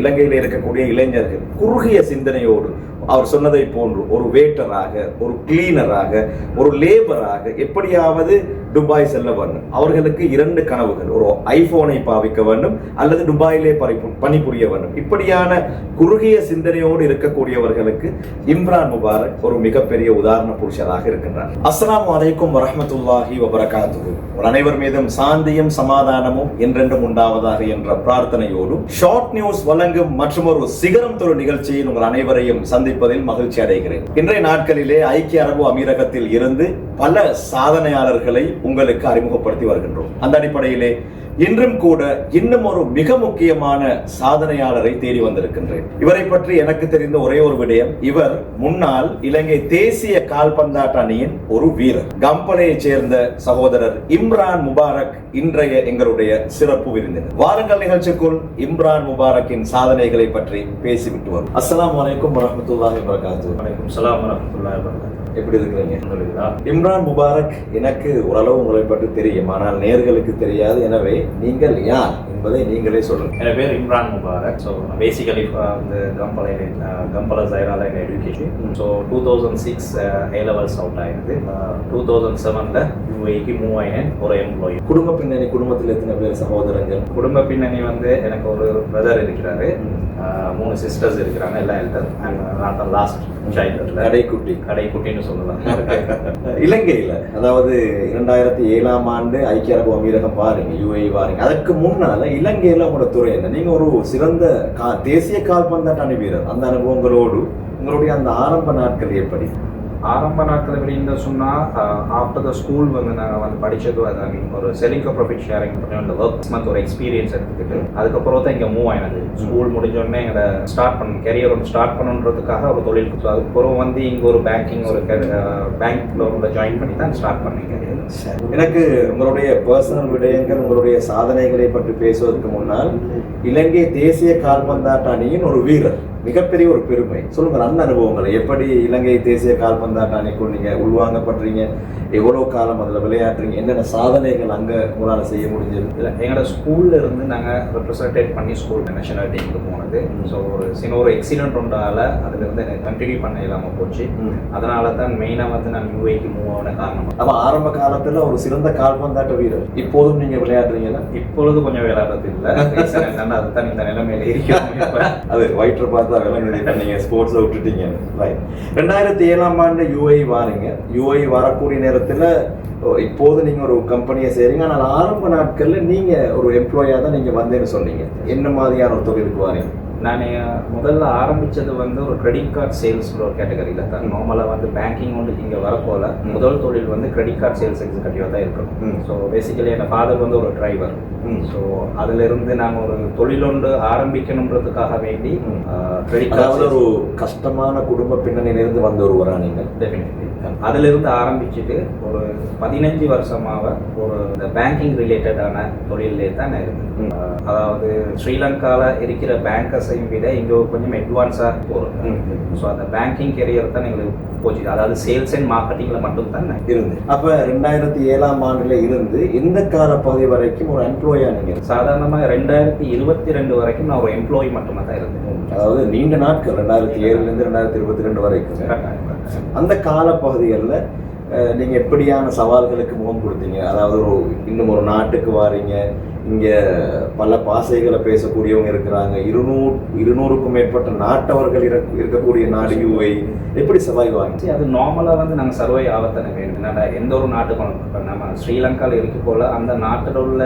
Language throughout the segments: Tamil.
இலங்கையில் இருக்கக்கூடிய இளைஞர்கள் குறுகிய சிந்தனையோடு அவர் சொன்னதை போன்று ஒரு வேட்டராக, ஒரு கிளீனராக, ஒரு லேபராக எப்படியாவது துபாய் செல்ல வேண்டும். அவர்களுக்கு 2 கனவுகள், ஒரு ஐபோனை பாவிக்க வேண்டும் அல்லது துபாயிலே பணிபுரிய வேண்டும். இப்படியான குறுகிய சிந்தனையோடு இருக்கக்கூடியவர்களுக்கு இம்ரான் முபாரக் ஒரு மிகப்பெரிய உதாரண புருஷராக இருக்கின்றார். அஸ்ஸலாமு அலைக்கும் வரஹ்மத்துல்லாஹி வபரகாத்துஹு. அனைவர் மீதும் சாந்தியும் சமாதானமும் என்றென்றும் உண்டாவதாக என்ற பிரார்த்தனையோடு ஷார்ட் நியூஸ் வழங்கும் மற்றும் ஒரு சிகரம் தொழு நிகழ்ச்சியில் உங்கள் அனைவரையும் சந்திப்பதில் மகிழ்ச்சி அடைகிறேன். இன்றைய நாட்களிலே ஐக்கிய அரபு அமீரகத்தில் இருந்து பல சாதனையாளர்களை உங்களுக்கு அறிமுகப்படுத்தி வருகின்றோம். அந்த அடிப்படையிலே இன்றும் கூட இன்னும் ஒரு மிக முக்கியமான சாதனையாளரை தேடி வந்திருக்கின்றேன். இவரை பற்றி எனக்கு தெரிந்த ஒரே ஒரு விடயம், இவர் முன்னாள் இலங்கை தேசிய கால்பந்தாட்ட அணியின் ஒரு வீரர். கம்பளையை சேர்ந்த சகோதரர் இம்ரான் முபாரக் இன்றைய எங்களுடைய சிறப்பு விருந்தினர். வாருங்கள் நிகழ்ச்சிக்குள் இம்ரான் முபாரக்கின் சாதனைகளை பற்றி பேசிவிட்டு வரும். அஸ்ஸலாமு அலைக்கும் வரஹ்மத்துல்லாஹி வபரகாத்துஹு. வலைக்கும் ஸலாம் வரஹ்மத்துல்லாஹி வபரகாத்துஹு. எப்படி இருக்கிறீங்க? இம்ரான் முபாரக் எனக்கு ஓரளவு உங்களை பற்றி தெரியும், ஆனால் நேர்களுக்கு தெரியாது. எனவே நீங்கள் யார் என்பதை நீங்களே சொல்லுங்க. என் பேர் இம்ரான் முபாரக். ஸோ பேசிக்கலி வந்து கம்பள ஜைரால எங்கள் education. So 2006 A levels out ஆயிடுது. 2007 யூஏக்கு மூவ் ஆயினேன் ஒரு எம்ப்ளாயி. குடும்ப பின்னணி, குடும்பத்தில் எத்தனை பேர் சகோதரங்கள்? குடும்ப பின்னணி வந்து எனக்கு ஒரு பிரதர் இருக்கிறாரு, 3 சிஸ்டர்ஸ் இருக்கிறாங்க, எல்லாம் எல்டர். நான் தான் லாஸ்ட் சைல்டு, கடைக்குட்டின்னு சொல்லலாம். இலங்கையில் அதாவது 2007ஆம் ஆண்டு ஐக்கிய அரபு அமீரகம் வாரீங்க, யூஏ வாரீங்க. அதற்கு முன்னால இலங்கையில உங்களோட துறை என்ன? நீங்க ஒரு சிறந்த தேசிய கால்பந்தாட்ட அணி வீரர். அந்த அனுபவங்களோடு உங்களுடைய அந்த ஆரம்ப நாட்கள் எப்படி? ஆரம்ப நாட்கள் எப்படின்னு சொன்னால், ஆஃப்டர் த ஸ்கூல் வந்து நாங்கள் வந்து படித்தது அது ஒரு செல்லிங் ப்ராஃபிட் ஷேரிங் பண்ணி அந்த ஒர்க் மந்த் ஒரு எக்ஸ்பீரியன்ஸ் எடுத்துக்கிட்டு அதுக்கப்புறம் தான் இங்கே மூவ் ஆயினது. ஸ்கூல் முடிஞ்சோடனே எங்களை கெரியர் ஒன்று ஸ்டார்ட் பண்ணுன்றதுக்காக ஒரு தொழில். ஸோ அதுக்கப்புறம் வந்து இங்கே ஒரு பேங்கிங் ஒரு பேங்க்ல உள்ள ஜாயின் பண்ணி தான் ஸ்டார்ட் பண்ணீங்க. எனக்கு உங்களுடைய பர்சனல் விடயங்கள், உங்களுடைய சாதனைகளை பற்றி பேசுவதற்கு முன்னால், இலங்கை தேசிய கால்பந்தாட்ட அணியின் ஒரு வீரர், மிகப்பெரிய ஒரு பெருமை. சொல்லுங்க அந்த அனுபவங்களை. எப்படி இலங்கை தேசிய கால்பந்தாட்ட அணிக்குள் நீங்க உள்வாங்கப்படுறீங்க? எவ்வளவு காலம் அதில் விளையாடுறீங்க? என்னென்ன சாதனைகள் அங்கே உங்களால் செய்ய முடிஞ்சது? இல்லை, எங்களோட ஸ்கூல்ல இருந்து நாங்கள் ரெப்ரசன்டேட் பண்ணி ஸ்கூல் நேஷனல் டீமுக்கு போனது. ஸோ ஒரு எக்ஸிடென்ட் ஒன்றால் அதுல இருந்து எனக்கு கண்டினியூ பண்ண இல்லாமல் போச்சு. அதனால தான் மெயினாக வந்து நான் யூஏக்கு மூவ் ஆன காரணம். அப்போ ஆரம்ப காலத்தில் ஒரு சிறந்த கால்பந்தாட்ட வீரர். இப்போதும் நீங்க விளையாடுறீங்களா? இப்பொழுது கொஞ்சம் விளையாடுறது இல்லை, அதுதான் இந்த நிலைமையில இருக்கிறோம். அது வயிற்று பார்த்தா விளையாண்டு நீங்க ஸ்போர்ட்ஸை விட்டுட்டீங்க. 2007ஆம் ஆண்டு யூஏ வாரீங்க. யூஏ வரக்கூடிய நேரத்தில் இப்போது நீங்க ஒரு கம்பெனியை செய்றீங்க, ஆனால் ஆரம்ப நாட்கள்ல நீங்க ஒரு எம்ப்ளாயா தான் நீங்க வந்தேன்னு சொன்னீங்க. என்ன மாதிரியான ஒரு தொழிலுக்கு வாரீங்க? நான் முதல்ல ஆரம்பித்தது வந்து ஒரு கிரெடிட் கார்டு சேல்ஸ் ஒரு கேட்டகரியில் தான். நார்மலாக வந்து பேங்கிங் ஒன்று இங்கே வரப்போல முதல் தொழில் வந்து கிரெடிட் கார்டு சேல்ஸ் எக்ஸிகூட்டிவாக தான் இருக்கணும். ஸோ பேசிக்கலி என் ஃபாதர் வந்து ஒரு டிரைவர். ஸோ அதிலிருந்து நாங்கள் ஒரு தொழில் ஒன்று ஆரம்பிக்கணுன்றதுக்காக வேண்டி கிரெடிட் கார்டு ஒரு கஷ்டமான குடும்ப பின்னணியிலிருந்து வந்த ஒருவரா நீங்கள்? டெஃபினெட்லி அதிலிருந்து ஆரம்பிச்சுட்டு ஒரு 15 வருஷமாக ஒரு இந்த பேங்கிங் ரிலேட்டடான தொழிலே தான் நான் இருந்தேன். அதாவது ஸ்ரீலங்காவில் இருக்கிற பேங்கர்ஸையும் விட இங்கே கொஞ்சம் அட்வான்ஸாக போகிறோம். ஸோ அந்த பேங்கிங் கெரியர் தான் எங்களுக்கு போச்சு. அதாவது சேல்ஸ் அண்ட் மார்க்கெட்டிங்கில் மட்டும் தான் இருந்து. அப்போ 2007ஆம் ஆண்டுல இருந்து இந்த காலப்பகுதி வரைக்கும் ஒரு எம்ப்ளாயா நீங்கள்? சாதாரணமாக 2022 வரைக்கும் நான் ஒரு எம்ப்ளாயி மட்டுமா தான் இருந்தேன். அதாவது நீண்ட நாட்கள் 2007லேருந்து 2022 வரைக்கும். அந்த காலப்பகுதிகளில் நீங்க எப்படியான சவால்களுக்கு முகம் கொடுத்தீங்க? அதாவது இன்னும் ஒரு நாட்டுக்கு வாரீங்க, இங்க பல பாசைகளை பேசக்கூடியவங்க இருக்கிறாங்க, 200க்கும் மேற்பட்ட நாட்டவர்கள் இருக்கக்கூடிய நாடு யூஏ. எப்படி சர்வைவ் ஆகிச்சு? அது நார்மலாக வந்து நாங்கள் சர்வை ஆகத்தானே வேணும். எந்த ஒரு நாட்டுக்கும் இப்போ நம்ம ஸ்ரீலங்காவில் இருக்க போல அந்த நாட்டில் உள்ள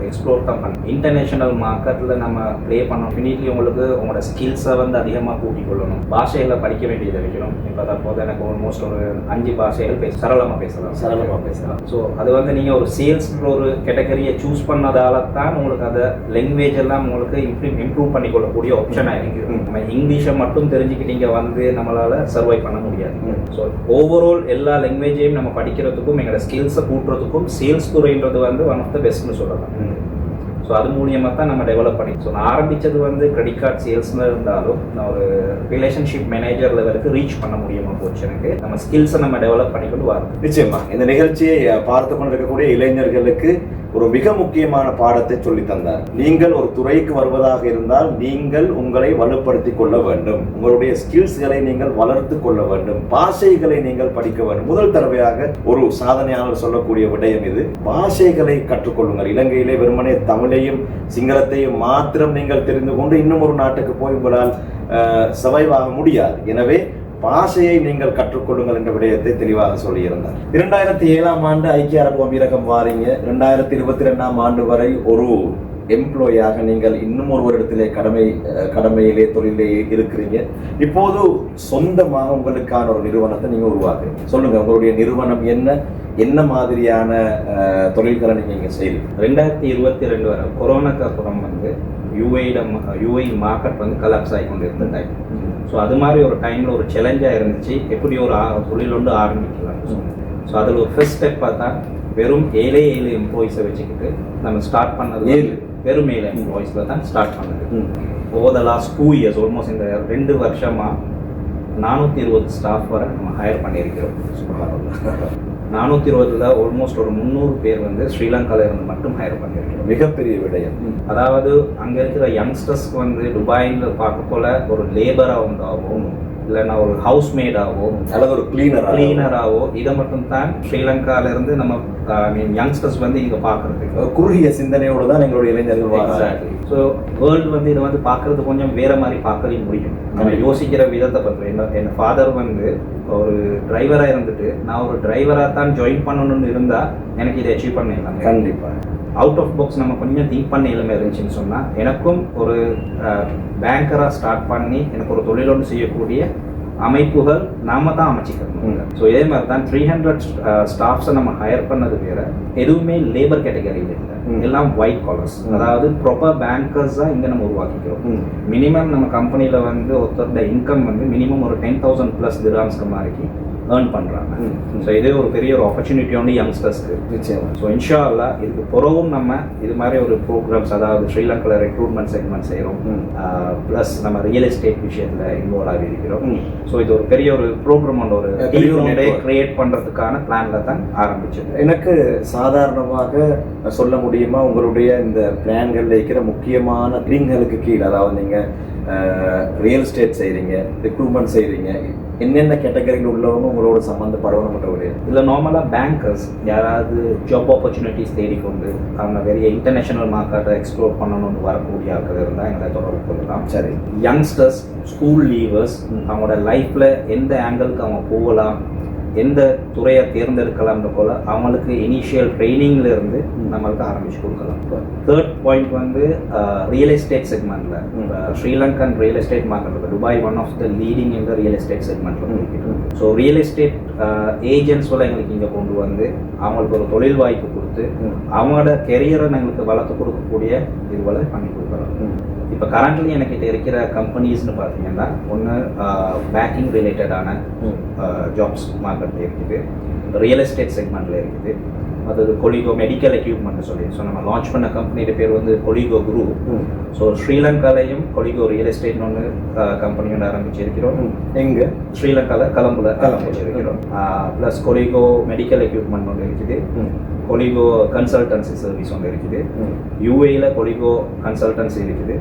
எக்ஸ்ப்ளோர் தான் பண்ணணும். இன்டர்நேஷனல் மார்க்கெட்டில் நம்ம ப்ளே பண்ணணும். ஃபினிட்லி உங்களுக்கு உங்களோட ஸ்கில்ஸை வந்து அதிகமாக கூட்டிக் கொள்ளணும். பாஷைகளை படிக்க வேண்டியதை வைக்கணும். இப்போ தற்போது எனக்கு ஆல்மோஸ்ட் ஒரு 5 பாஷைகள் சரளமாக பேசலாம். ஸோ அது வந்து நீங்கள் ஒரு சேல்ஸ் ஒரு கேட்டகரியை சூஸ் பண்ணதால தான் உங்களுக்கு அந்த லாங்குவேஜ் எல்லாம் உங்களுக்கு இம்ப்ரூவ் பண்ணிக்கொள்ளக்கூடிய ஆப்ஷனாக இருக்குது. நம்ம இங்கிலீஷை மட்டும் தெரிஞ்சுக்கிட்டீங்க வந்து நம்மளால் சர்வை பண்ண முடியாது. ஸோ ஓவரால் எல்லா லாங்குவேஜையும் நம்ம படிக்கிறதுக்கும் எங்களோட ஸ்கில்ஸை கூட்டுறதுக்கும் சேல்ஸ் துறைன்றது வந்து ஒன் ஆஃப் த பெஸ்ட்னு சொல்லலாம். ஸோ அது மூலியமாக தான் நம்ம டெவலப் பண்ணி. ஸோ நான் ஆரம்பித்தது வந்து கிரெடிட் கார்டு சேல்ஸில் இருந்தாலும் நான் ஒரு ரிலேஷன்ஷிப் மேனேஜர் லெவலுக்கு ரீச் பண்ண முடியுமா போச்சு. எனக்கு நம்ம ஸ்கில்ஸை நம்ம டெவலப் பண்ணிக்கொண்டு வரோம். நிச்சயமா இந்த நிகழ்ச்சியை பார்த்து கொண்டிருக்கக்கூடிய இளைஞர்களுக்கு ஒரு மிக முக்கியமான பாடத்தை சொல்லி தந்தார். நீங்கள் ஒரு துறைக்கு வருவதாக இருந்தால் நீங்கள் உங்களை வலுப்படுத்திக் கொள்ள வேண்டும், உங்களுடைய ஸ்கில்ஸ்களை நீங்கள் வளர்த்து கொள்ள வேண்டும், பாஷைகளை நீங்கள் படிக்க வேண்டும். முதல் தடவையாக ஒரு சாதனையாளர் சொல்லக்கூடிய விடயம் இது. பாஷைகளை கற்றுக்கொள்ளுங்கள். இலங்கையிலே வெறுமனே தமிழையும் சிங்களத்தையும் மாத்திரம் நீங்கள் தெரிந்து கொண்டு இன்னும் ஒரு நாட்டுக்கு போய் உங்களால் சர்வைவ் ஆக முடியாது. எனவே பாஷையை நீங்கள் கற்றுக்கொள்ளுங்கள் என்ற விடயத்தை தெளிவாக சொல்லியிருந்தார். 2007 ஆண்டு ஐக்கிய அரபு அமீரகம் வாரீங்க. 2022 ஆண்டு வரை ஒரு எம்ப்ளாயாக நீங்கள் இன்னும் ஒரு வருடத்திலே கடமையிலே தொழிலே இருக்கிறீங்க. இப்போது சொந்தமாக உங்களுக்கான ஒரு நிறுவனத்தை நீங்க உருவாக்குறீங்க. சொல்லுங்க, உங்களுடைய நிறுவனம் என்ன மாதிரியான தொழில்களை நீங்க செய்றீங்க? 2022 வரை கொரோனாக்கு அப்புறம் யூஏ மார்க்கெட் கலாப்ஸ் ஆகி கொண்டு இருந்த டைம். ஸோ அது மாதிரி ஒரு டைமில் ஒரு சேலஞ்சாக இருந்துச்சு, எப்படி ஒரு தொழில் ஒன்று ஆரம்பிக்கலாம். ஸோ அதில் ஒரு ஃபர்ஸ்ட் ஸ்டெப் பார்த்தா வெறும் 7 எம்ப்ளாயிஸை வச்சுக்கிட்டு நம்ம ஸ்டார்ட் பண்ணது. வெறும் 7 எம்ப்ளாயிஸில் தான் ஸ்டார்ட் பண்ணது. Over the last 2 years almost இந்த 2 வருஷமாக 420 ஸ்டாஃப் வரை நம்ம ஹையர் பண்ணியிருக்கிறோம். 420 ஆல்மோஸ்ட் ஒரு 300 பேர் ஸ்ரீலங்காவில் இருந்து மட்டும் ஹையர் பண்ணியிருக்கிறோம். மிகப்பெரிய விடயம். அதாவது அங்கே இருக்கிற யங்ஸ்டர்ஸ்க்கு துபாயில் பார்க்க போல ஒரு லேபராக உண்டாகும், இல்லைன்னா ஒரு ஹவுஸ்மேடாவோ அல்லது ஒரு கிளீனராவோ இதை மட்டும் தான் ஸ்ரீலங்கால இருந்து நம்ம யங்ஸ்டர்ஸ் இங்க பாக்குறதுக்கு குறுகிய சிந்தனையோடு தான் எங்களுடைய இளைஞர்கள். ஸோ வேர்ல்டு இதை பார்க்கறது கொஞ்சம் வேற மாதிரி பார்க்கவே முடியும். நம்ம யோசிக்கிற விதத்தை பற்றி என் ஃபாதர் ஒரு டிரைவராக இருந்துட்டு நான் ஒரு டிரைவராக தான் ஜாயின் பண்ணணும்னு இருந்தா எனக்கு இதை அச்சீவ் பண்ணிடலாம். கண்டிப்பா அவுட் ஆஃப் பாக்ஸ் நம்ம கொஞ்சம் திங்க் பண்ண இளமை இருந்துச்சுன்னு சொன்னால் எனக்கும் ஒரு பேங்கராக ஸ்டார்ட் பண்ணி எனக்கு ஒரு தொழிலோடு செய்யக்கூடிய அமைப்புகள் நாம தான் அமைச்சிக்கணும். ஸோ இதே மாதிரி தான் 300 ஸ்டாஃப்ஸை நம்ம ஹையர் பண்ணது வேற, எதுவுமே லேபர் கேட்டகரியில் இல்லை, எல்லாம் ஒயிட் காலர்ஸ். அதாவது ப்ராப்பர் பேங்கர்ஸ் தான் இங்கே நம்ம உருவாக்கிக்கிறோம். மினிமம் நம்ம கம்பெனியில் ஒருத்தரோட இன்கம் மினிமம் ஒரு 10,000+ திராம்ஸ்க்கு மாதிரி ஏர்ன் பண்ணுறாங்க. ஸோ இதே ஒரு பெரிய ஒரு ஆப்பர்ச்சுனிட்டி ஒன்று யங்ஸ்டர்ஸ்க்கு. நிச்சயம். ஸோ இன்ஷா அல்லா இதுக்கு பிறகும் நம்ம இது மாதிரி ஒரு ப்ரோக்ராம்ஸ், அதாவது ஸ்ரீலங்காவில் ரெக்ரூட்மெண்ட் செக்மெண்ட் செய்கிறோம், ப்ளஸ் நம்ம ரியல் எஸ்டேட் விஷயத்தில் இன்வால்வ் ஆகி இருக்கிறோம். ஸோ இது ஒரு பெரிய ஒரு ப்ரோக்ராம் ஒரு கிரியேட் பண்ணுறதுக்கான பிளானில் தான் ஆரம்பிச்சது. எனக்கு சாதாரணமாக சொல்ல முடியுமா உங்களுடைய இந்த பிளான்களில் இருக்கிற முக்கியமான த்ரீங்களுக்கு கீழே, அதாவது நீங்கள் ரியல் எஸ்டேட் செய்கிறீங்க, ரெக்ரூட்மெண்ட் செய்கிறீங்க, என்னென்ன கேட்டகரியில் உள்ளவங்க உங்களோட சம்மந்தப்படணும்? இல்லை நார்மலாக பேங்கர்ஸ் யாராவது ஜாப் ஆப்பர்ச்சுனிட்டிஸ் தேடிக்கொண்டு அவங்க பெரிய இன்டர்நேஷனல் மார்க்கெட்டை எக்ஸ்ப்ளோர் பண்ணணும்னு வரக்கூடிய ஆட்கள் இருந்தால் எங்களை தொடர்பு கொள்ளலாம். சரி. யங்ஸ்டர்ஸ், ஸ்கூல் லீவர்ஸ், அவங்களோட லைஃப்பில் எந்த ஆங்கிளுக்கு அவங்க போகலாம், எந்த துறையை தேர்ந்தெடுக்கலாம்ன்ற போல அவங்களுக்கு இனிஷியல் ட்ரைனிங்ல இருந்து நம்மளுக்கு ஆரம்பிச்சு கொடுக்கலாம். தேர்ட் பாயிண்ட் ரியல் எஸ்டேட் செக்மெண்ட்ல Sri Lankan real estate market Dubai one of the leading in the real estate செக்மெண்ட்ல. ஸோ ரியல் எஸ்டேட் ஏஜென்ட்ஸ் எங்களுக்கு இங்கே கொண்டு அவங்களுக்கு ஒரு தொழில் வாய்ப்பு கொடுத்து அவங்களோட கெரியரை எங்களுக்கு வளர்த்து கொடுக்கக்கூடிய இதுவரை பண்ணி கொடுக்கலாம். இப்போ கரண்ட்லி எனக்கு இருக்கிற கம்பெனிஸ்னு பார்த்தீங்கன்னா ஒன்று பேங்கிங் ரிலேட்டடான ஜாப்ஸ் மார்க்கெட்டில் இருக்குது, ரியல் எஸ்டேட் செக்மெண்ட்டில் இருக்குது, அது கொலிகோ மெடிக்கல் எக்யூப்மெண்ட் சொல்லி. ஸோ நம்ம லான்ச் பண்ண கம்பெனியோட பேர் கொலிகோ குரூப். ஸோ ஸ்ரீலங்காலையும் கொலிகோ ரியல் எஸ்டேட்னு ஒன்று கம்பெனியோட ஆரம்பிச்சிருக்கிறோம். எங்கே? ஸ்ரீலங்காவில் கொலம்புல ஆரம்பிச்சிருக்கிறோம். ப்ளஸ் கொலிகோ மெடிக்கல் எக்யூப்மெண்ட் ஒன்று இருக்குது, கொலிகோ கன்சல்டன்சி சர்வீஸ் ஒன்று இருக்குது, யூஏயில் கொலிகோ கன்சல்டன்சி இருக்குது,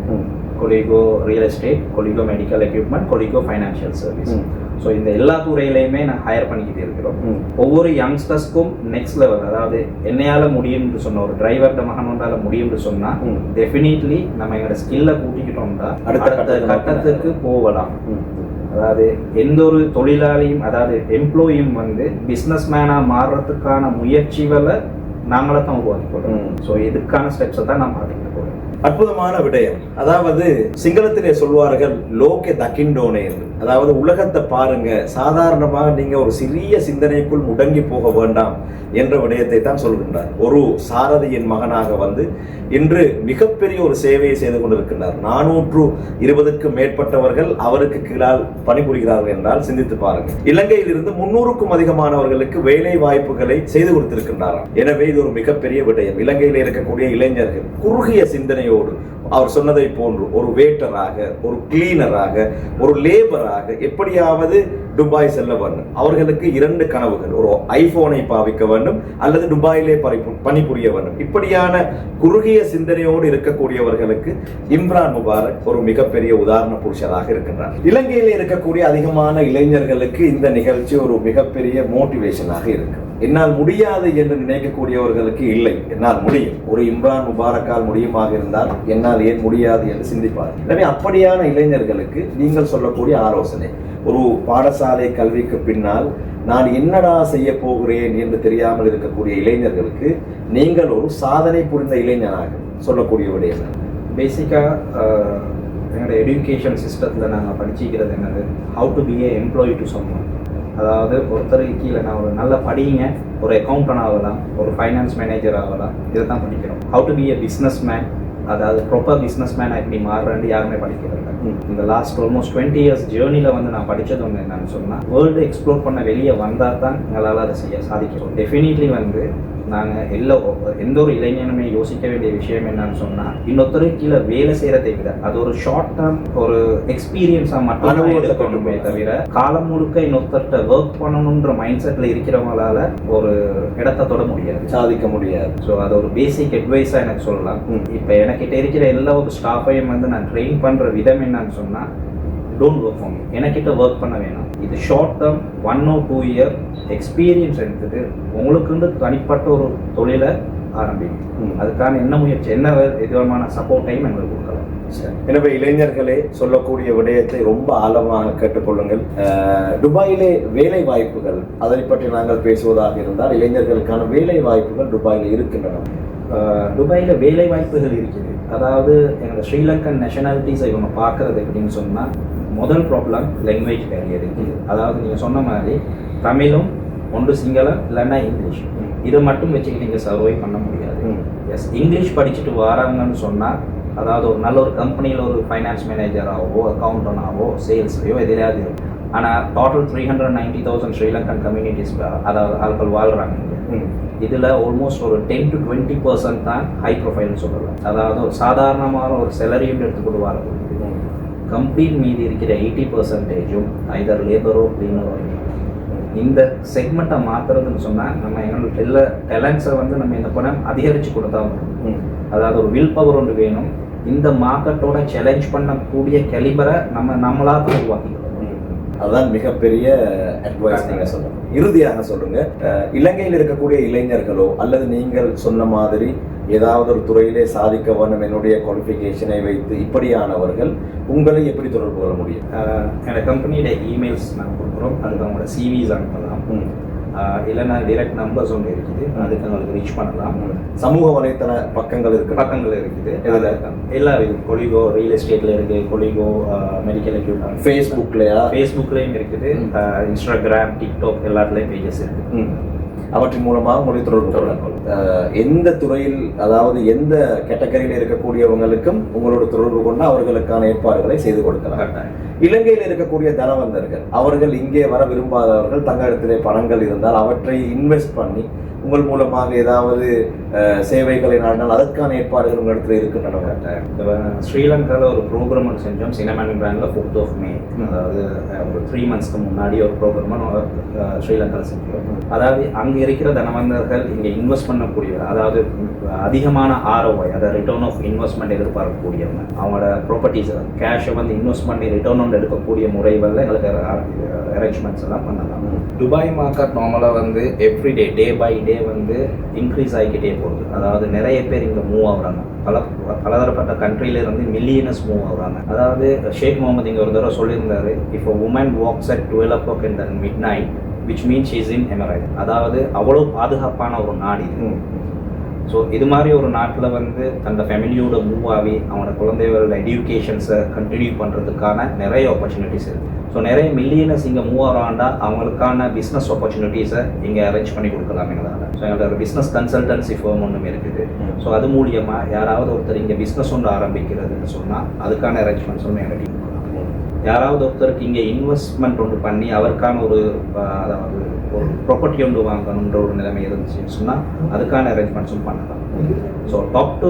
கொலிகோ ரியல் எஸ்டேட், கொலிகோ மெடிக்கல் எக்யூப்மெண்ட், கொலிகோ ஃபைனான்ஷியல் சர்வீஸ். ஸோ இந்த எல்லா துறையிலையுமே நான் ஹையர் பண்ணிக்கிட்டே இருக்கிறோம். ஒவ்வொரு யங்ஸ்டர்ஸ்க்கும் நெக்ஸ்ட் லெவல், அதாவது என்னையால முடியும்னு சொன்ன ஒரு டிரைவர்ட மகனோண்டால முடியும்னு சொன்னா டெஃபினெட்லி நம்ம எங்களோட ஸ்கில்லை கூட்டிக்கிட்டோம்னா அடுத்த கட்டத்துக்கு போகலாம். அதாவது எந்த ஒரு தொழிலாளியும், அதாவது எம்ப்ளாயும் பிஸ்னஸ் மேனா மாறுறதுக்கான முயற்சிகளை நாங்களே தான் உருவாக்கி கொள்றோம். ஸோ இதுக்கான ஸ்டெப்ஸை தான் நான் பார்த்துக்கிட்டு போகிறேன். அற்புதமான விடயம். அதாவது சிங்களத்திலே சொல்வார்கள் லோகே தக்கிண்டோனே என்று, அதாவது உலகத்தை பாருங்க, சாதாரணமாக நீங்க ஒரு சிறிய சிந்தனைக்குள் முடங்கி போக வேண்டாம் என்ற விடயத்தை தான் சொல்கின்றார். ஒரு சாரதியின் மகனாக இன்று மிகப்பெரிய ஒரு சேவையை செய்து கொண்டிருக்கின்றார். 420க்கும் மேற்பட்டவர்கள் அவருக்கு கீழால் பணிபுரிகிறார்கள் என்றால் சிந்தித்து பாருங்க. இலங்கையில் இருந்து 300க்கும் அதிகமானவர்களுக்கு வேலை வாய்ப்புகளை செய்து கொடுத்திருக்கின்றாராம். எனவே இது ஒரு மிகப்பெரிய விடயம். இலங்கையில் இருக்கக்கூடிய இளைஞர்கள் குறுகிய சிந்தனையோடு அவர் சொன்னதை போன்று ஒரு வேட்டராக, ஒரு கிளீனராக, ஒரு லேபராக எப்படியாவது துபாய் செல்ல வேண்டும். அவர்களுக்கு 2 கனவுகள், ஒரு ஐபோனை பாவிக்க வேண்டும் அல்லது துபாயிலே பணிபுரிய வேண்டும். இப்படியான குறுகிய சிந்தனையோடு இருக்கக்கூடியவர்களுக்கு இம்ரான் முபாரக் ஒரு மிகப்பெரிய உதாரண புருஷராக இருக்கின்றார். இலங்கையில் இருக்கக்கூடிய அதிகமான இளைஞர்களுக்கு இந்த நிகழ்ச்சி ஒரு மிகப்பெரிய மோட்டிவேஷனாக இருக்கு. என்னால் முடியாது என்று நினைக்கக்கூடியவர்களுக்கு இல்லை, என்னால் முடியும், ஒரு இம்ரான் முபாரக்கால் முடியுமாக இருந்தால் என்னால் ஏன் முடியாது என்று சிந்திப்பார். எனவே அப்படியான இளைஞர்களுக்கு நீங்கள் சொல்லக்கூடிய ஆலோசனை, ஒரு பாடசாலை கல்விக்கு பின்னால் நான் என்னடா செய்ய போகிறேன் என்று தெரியாமல் இருக்கக்கூடிய இளைஞர்களுக்கு நீங்கள் ஒரு சாதனை புரிந்த இளைஞனாக சொல்லக்கூடிய விடயம் பேசிக்காக எங்களோட எஜுகேஷன் சிஸ்டத்தில் நாங்கள் படிச்சிக்கிறது என்னது, how to be a employee to someone. அதாவது ஒருத்தருக்கு கீழே நான் ஒரு நல்ல படிங்க, ஒரு அக்கௌண்டன்ட் ஆகலாம், ஒரு ஃபைனான்ஸ் மேனேஜர் ஆகலாம், இதை தான் படிக்கிறோம். How to be a businessman, அதாவது ப்ராப்பர் பிஸ்னஸ் மேன் எப்படி மாறுறேன்னு யாருமே படிக்கிறது. இந்த லாஸ்ட் ஆல்மோஸ்ட் 20 years ஜேர்னியில் வந்து நான் படித்தது ஒன்று என்னன்னு சொன்னால், வேர்ல்டு எக்ஸ்ப்ளோர் பண்ண வெளியே வந்தால் தான் எங்களால் அதை சாதிக்கிறோம். டெஃபினெட்லி வந்து நாங்கள் எந்த ஒரு இளைஞனுமே யோசிக்க வேண்டிய விஷயம் என்னன்னு சொன்னால், இன்னொருத்தருக்கு கீழே வேலை செய்கிறதை விட அது ஒரு ஷார்ட் டேர்ம் ஒரு எக்ஸ்பீரியன்ஸாக மட்டும் எடுக்கணுமே தவிர காலம் முழுக்க இன்னொருத்தர்கிட்ட ஒர்க் பண்ணணுன்ற மைண்ட் செட்டில் இருக்கிறவங்களால ஒரு இடத்த தொட முடியாது, சாதிக்க முடியாது. ஸோ அது ஒரு பேசிக் அட்வைஸாக எனக்கு சொல்லலாம். இப்போ எனக்கிட்ட இருக்கிற எல்லா ஒரு ஸ்டாஃபையும் வந்து நான் ட்ரெயின் பண்ணுற விதம் என்னன்னு சொன்னால், டோன்ட் ஒர்க் ஃபார் மீ, எனக்கிட்ட ஒர்க் பண்ண வேணும். இது short term 1 or 2 year experience எடுத்துட்டு உங்களுக்கு தனிப்பட்ட ஒரு தொழிலை ஆரம்பிக்கும். அதுக்கான என்ன முயற்சி, என்ன விதமான சப்போர்ட்டையும் எங்களுக்கு கொடுக்கலாம். எனவே இளைஞர்களே சொல்லக்கூடிய விடயத்தை ரொம்ப ஆழமாக கேட்டுக்கொள்ளுங்கள். துபாயிலே வேலை வாய்ப்புகள், அதை பற்றி நாங்கள் பேசுவதாக இருந்தால், இளைஞர்களுக்கான வேலை வாய்ப்புகள் துபாயில் இருக்கின்றன. துபாயில் வேலை வாய்ப்புகள் இருக்குது. அதாவது எங்கள் ஸ்ரீலங்கன் நேஷனாலிட்டிஸை இவங்க பார்க்குறது எப்படின்னு சொன்னால், முதல் ப்ராப்ளம் லாங்குவேஜ் பேரியர் இருக்குது. அதாவது நீங்கள் சொன்ன மாதிரி தமிழும் ஒன்று சிங்களம் இல்லைன்னா இங்கிலீஷ், இதை மட்டும் வச்சுக்கிட்டு நீங்கள் சர்வை பண்ண முடியாது. எஸ், இங்கிலீஷ் படிச்சுட்டு வராங்கன்னு சொன்னால், அதாவது ஒரு நல்ல ஒரு கம்பெனியில் ஒரு ஃபைனான்ஸ் மேனேஜராகவோ அக்கௌண்டனாகவோ சேல்ஸ்லையோ எதிராது. ஆனால் டோட்டல் 390,000 ஸ்ரீலங்கன் கம்யூனிட்டிஸ், அதாவது ஆட்கள் வாழ்கிறாங்க. இதில் ஆல்மோஸ்ட் ஒரு 10 to 20% தான் ஹை ப்ரொஃபைல்னு சொல்லலாம். அதாவது ஒரு சாதாரணமான ஒரு சேலரியும் எடுத்துக்கொண்டு வரக்கூடிய கம்ப்ளீட் மீதி இருக்கிற 80%ம் ஐதர் லேபரோ க்ளீனரோ. இந்த செக்மெண்ட்டை மாற்றுறதுன்னு சொன்னால், நம்ம எங்களுக்கு எல்லா டேலண்ட்ஸை வந்து நம்ம என்ன பண்ண அதிகரித்து கொடுத்தா வரும். அதாவது ஒரு வில் பவர் ஒன்று வேணும். இந்த மார்க்கெட்டோட சேலஞ்ச் பண்ணக்கூடிய கலிபரை நம்மளாக தான் உருவாக்கிக்கிறோம். அதுதான் மிகப்பெரிய அட்வைஸ் நீங்கள் சொல்லுங்கள். இறுதியாக சொல்லுங்க, இலங்கையில் இருக்கக்கூடிய இளைஞர்களோ அல்லது நீங்கள் சொன்ன மாதிரி ஏதாவது ஒரு துறையிலே சாதிக்க வேண்டும் என்னுடைய குவாலிஃபிகேஷனை வைத்து இப்படியானவர்கள் உங்களை எப்படி தொடர்பு கொள்ள முடியும்? என்னோட கம்பெனியோட இமெயில்ஸ் நாங்கள் கொடுக்குறோம், அதுக்கு அவங்களோட சிவிஸ் அனுப்பலாம். இல்லைன்னா டிரெக்ட் நம்பர்ஸ் ஒன்று இருக்குது, அதுக்கு எங்களுக்கு ரீச் பண்ணலாம். சமூக வலைத்தள பக்கங்கள் இருக்குது. இதில் எல்லா கொலிகோ ரியல் எஸ்டேட்டில் இருக்குது, கொலிகோ மெடிக்கல் எக்யூப்மெண்ட், ஃபேஸ்புக்லேயும் இருக்குது, இன்ஸ்டாகிராம், டிக்டாக் எல்லாத்துலேயும் பேஜஸ் இருக்குது. அவற்றின் மூலமாக உங்களை தொடர்பு கொள்ளலாம். எந்த துறையில், அதாவது எந்த கேட்டகரியில் இருக்கக்கூடியவங்களுக்கும் உங்களோட தொடர்பு கொண்டு அவர்களுக்கான ஏற்பாடுகளை செய்து கொடுக்கலாம். இலங்கையில் இருக்கக்கூடிய தனவந்தர்கள், அவர்கள் இங்கே வர விரும்பாதவர்கள், தங்களிடத்திலே பணங்கள் இருந்தால் அவற்றை இன்வெஸ்ட் பண்ணி உங்கள் மூலமாக ஏதாவது சேவைகளை நாடினால் அதற்கான ஏற்பாடுகள் உங்கள் இடத்துல இருக்கின்றன. ஸ்ரீலங்காவில் ஒரு ப்ரோக்ராம் செஞ்சோம், சினிமானிக் பிராண்டில் 4th of May, அதாவது ஒரு 3 monthsக்கு முன்னாடி ஒரு ப்ரோக்ராம் ஸ்ரீலங்காவில் செஞ்சோம். அதாவது அங்கே இருக்கிற தனவந்தர்கள் இங்கே இன்வெஸ்ட் பண்ணக்கூடிய, அதாவது அதிகமான ROI, அதாவது ரிட்டர்ன் ஆஃப் இன்வெஸ்ட்மெண்ட் எதிர்பார்க்கக்கூடியவங்க, அவங்களோட ப்ராப்பர்ட்டிஸை கேஷை வந்து இன்வெஸ்ட் பண்ணி ரிட்டர்ன் ஆன் எடுக்கக்கூடிய முறைகளில் எங்களுக்கு அரேஞ்ச்மெண்ட்ஸ் எல்லாம் பண்ணலாம். துபாய் மார்க்கெட் நார்மலாக வந்து எவ்ரிடே டே பை டே வந்து இன்க்ரீஸ் ஆகிக்கிட்டே போகுது. அதாவது நிறைய பேர் இங்கே மூவ் ஆகுறாங்க, பலதரப்பட்ட கண்ட்ரியிலேருந்து மில்லியனர்ஸ் மூவ் ஆகுறாங்க. அதாவது ஷேக் முகமது இங்கே ஒரு தடவை சொல்லியிருந்தாரு, if a woman walks at 12 o'clock in the midnight, which means she is in Emirate. அதாவது அவ்வளோ பாதுகாப்பான ஒரு நாடு இது. ஸோ இது மாதிரி ஒரு நாட்டில் வந்து தன்னோட ஃபேமிலியோட மூவ் ஆகி அவங்களோட குழந்தைகளோட எஜுகேஷன்ஸை கண்டினியூ பண்ணுறதுக்கான நிறைய ஆப்பர்ச்சுனிட்டிஸ் இருக்குது. ஸோ நிறைய மில்லியனர்ஸ் இங்கே மூவ் ஆகிறாண்டா அவங்களுக்கான பிஸ்னஸ் ஆப்பர்ச்சுனிட்டிஸை இங்கே அரேஞ்ச் பண்ணி கொடுக்கலாம் எங்களால். ஸோ எங்களோட ஒரு பிஸ்னஸ் கன்சல்டன்சி ஃபேம் ஒன்றும் இருக்குது. ஸோ அது மூலியமாக யாராவது ஒருத்தர் இங்கே பிஸ்னஸ் ஒன்று ஆரம்பிக்கிறதுன்னு சொன்னால் அதுக்கான அரேஞ்ச்மெண்ட்ஸ் ஒன்று எங்கள் டீம். யாராவது ஒருத்தருக்கு இங்கே இன்வெஸ்ட்மெண்ட் ஒன்று பண்ணி அவருக்கான ஒரு அதாவது ஒரு ப்ராப்பர்ட்டி ஒன்று வாங்கணுன்ற ஒரு நிலைமை இருந்துச்சுன்னு சொன்னால் அதுக்கான அரேஞ்ச்மெண்ட்ஸும் பண்ணலாம். ஸோ டாப் டு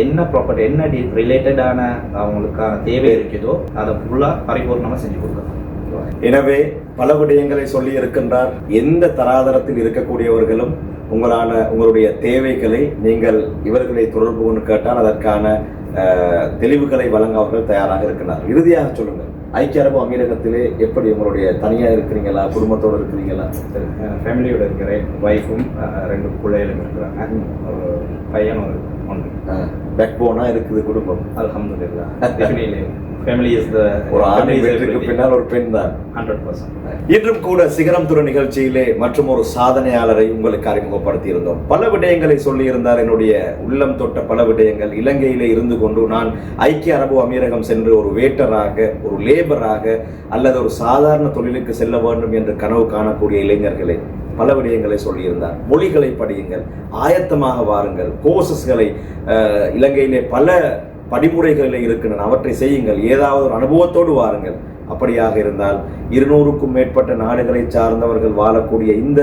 என்ன ப்ராப்பர்ட்டி என்ன ரிலேட்டடான அவங்களுக்கான தேவை இருக்குதோ அதை ஃபுல்லாக பரிபூர்ணமாக செஞ்சு கொடுக்கலாம். எனவே பல விடயங்களை சொல்லி இருக்கின்றார். எந்த தராதரத்தில் இருக்கக்கூடியவர்களும் உங்களுடைய தேவைகளை நீங்கள் இவர்களை தொடர்பு கொண்டு கேட்டால் அதற்கான தெளிவுகளை வழங்க அவர்கள் தயாராக இருக்கிறார். இறுதியாக சொல்லுங்கள், ஐக்கிய அரபு அமீரகத்திலே எப்படி உங்களுடைய தனியா இருக்கிறீங்களா, குடும்பத்தோடு இருக்கிறீங்களா? ஃபேமிலியோட இருக்கிறேன். ஒய்ஃபும் 2 பிள்ளைகளும் இருக்கிறாங்க. ஒரு பையன் ஒரு ஒன்று. பேக் போனா இருக்குது குடும்பம். அல்ஹம்துலில்லாஹ். டெஃபினெட்லி ஃபேமிலி இஸ் தி ஒரு ஆண் வெற்றிக்கு பின்னால் ஒரு பெண் தான் 100%. இன்றும் கூட சிகரம் துறை நிகழ்ச்சியிலே மற்றும் ஒரு சாதனையாளரை உங்களுக்கு அறிமுகப்படுத்தி இருந்தோம். பல விடயங்களை சொல்லி இருந்தார். என்னுடைய உள்ளம் தொட்ட பல விடயங்கள். இலங்கையிலே இருந்து கொண்டு நான் ஐக்கிய அரபு அமீரகம் சென்று ஒரு வேட்டராக, ஒரு லேபராக அல்லது ஒரு சாதாரண தொழிலுக்கு செல்ல வேண்டும் என்று கனவு காணக்கூடிய இளைஞர்களை பல விடயங்களை சொல்லியிருந்தார். மொழிகளை படியுங்கள், ஆயத்தமாக வாருங்கள், கோர்சஸ்களை இலங்கையிலே பல படிமுறைகளில் இருக்கின்றன, அவற்றை செய்யுங்கள், ஏதாவது ஒரு அனுபவத்தோடு வாருங்கள். அப்படியாக இருந்தால் 200க்கும் மேற்பட்ட நாடுகளை சார்ந்தவர்கள் வாழக்கூடிய இந்த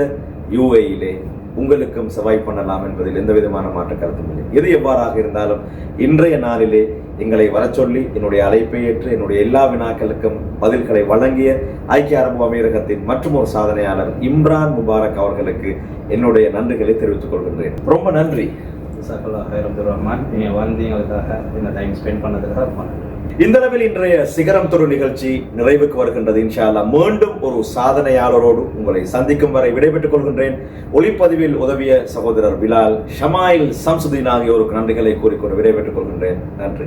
யுஏயிலே உங்களுக்கும் சர்வைவ் பண்ணலாம் என்பதில் எந்த விதமான மாற்ற கருத்தும் இல்லை. எது எவ்வாறாக இருந்தாலும் இன்றைய நாளிலே எங்களை வர சொல்லி என்னுடைய அழைப்பை ஏற்று என்னுடைய எல்லா வினாக்களுக்கும் பதில்களை வழங்கிய ஐக்கிய அரபு அமீரகத்தின் மற்றும் ஒரு சாதனையாளர் இம்ரான் முபாரக் அவர்களுக்கு என்னுடைய நன்றிகளை தெரிவித்துக் கொள்கின்றேன். ரொம்ப நன்றி. இந்த அளவில் இன்றைய சிகரம் தொரு நிகழ்ச்சி நிறைவுக்கு வருகின்றது. இன்ஷா அல்லாஹ் மீண்டும் ஒரு சாதனையாளரோடு உங்களை சந்திக்கும் வரை விடைபெற்றுக் கொள்கின்றேன். ஒளிப்பதிவில் உதவிய சகோதரர் பிலால், ஷமாயில், சம்சுதீன் ஆகியோருக்கு நன்றிகளை கூறிக்கொண்டு விடைபெற்றுக் கொள்கின்றேன். நன்றி.